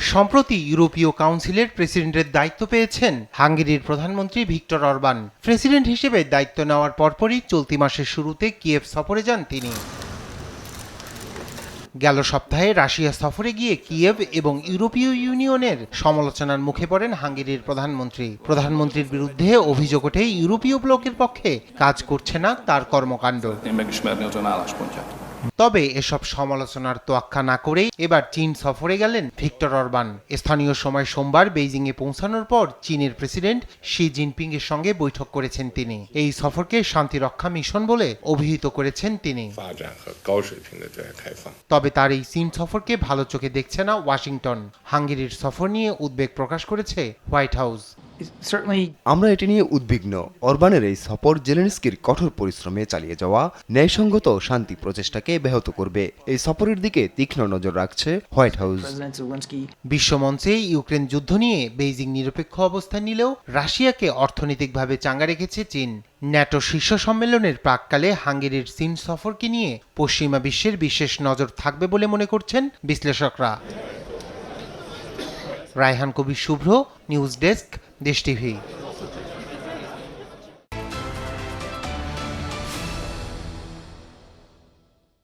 সম্প্রতি ইউরোপীয় কাউন্সিলের প্রেসিডেন্টের দায়িত্ব পেয়েছেন হাঙ্গেরির প্রধানমন্ত্রী ভিক্টর অরবান। প্রেসিডেন্ট হিসেবে দায়িত্ব নেওয়ার পরপরই চলতি মাসের শুরুতে কিয়েভ সফরে যান তিনি। গেল সপ্তাহে রাশিয়া সফরে গিয়ে কিয়েভ এবং ইউরোপীয় ইউনিয়নের সমালোচনার মুখে পড়েন হাঙ্গেরির প্রধানমন্ত্রী। প্রধানমন্ত্রীর বিরুদ্ধে অভিযোগ ওঠে ইউরোপীয় ব্লকের পক্ষে কাজ করছে না তার কর্মকাণ্ড। তবে এসব সমালোচনার তোয়াক্কা না করেই এবার চীন সফরে গেলেন ভিক্টর অরবান। স্থানীয় সময় সোমবার বেইজিংয়ে পৌঁছানোর পর চীনের প্রেসিডেন্ট শি জিনপিং এর সঙ্গে বৈঠক করেছেন তিনি। এই সফরকে শান্তিরক্ষা মিশন বলে অভিহিত করেছেন তিনি। তবে তার এই চীন সফরকে ভালো চোখে দেখছে না ওয়াশিংটন। হাঙ্গেরির সফর নিয়ে উদ্বেগ প্রকাশ করেছে হোয়াইট হাউস। আমরা এটি নিয়ে উদ্বিগ্ন। অরবানের এই সফর জেলেনস্কির কঠোর পরিশ্রমে চালিয়ে যাওয়া ন্যায়সঙ্গত শান্তি প্রচেষ্টাকে ব্যাহত করবে। এই সফরের দিকে তীক্ষ্ণ নজর রাখছে হোয়াইট হাউস। বিশ্বমঞ্চে ইউক্রেন যুদ্ধ নিয়ে বেইজিং নিরপেক্ষ অবস্থান নিলেও রাশিয়াকে অর্থনৈতিকভাবে চাঙ্গা রেখেছে চীন। ন্যাটো শীর্ষ সম্মেলনের প্রাক্কালে হাঙ্গেরির চীন সফরকে নিয়ে পশ্চিমা বিশ্বের বিশেষ নজর থাকবে বলে মনে করছেন বিশ্লেষকরা। রায়হান কবির শুভ্র, নিউজ ডেস্ক, দেশ টিভি।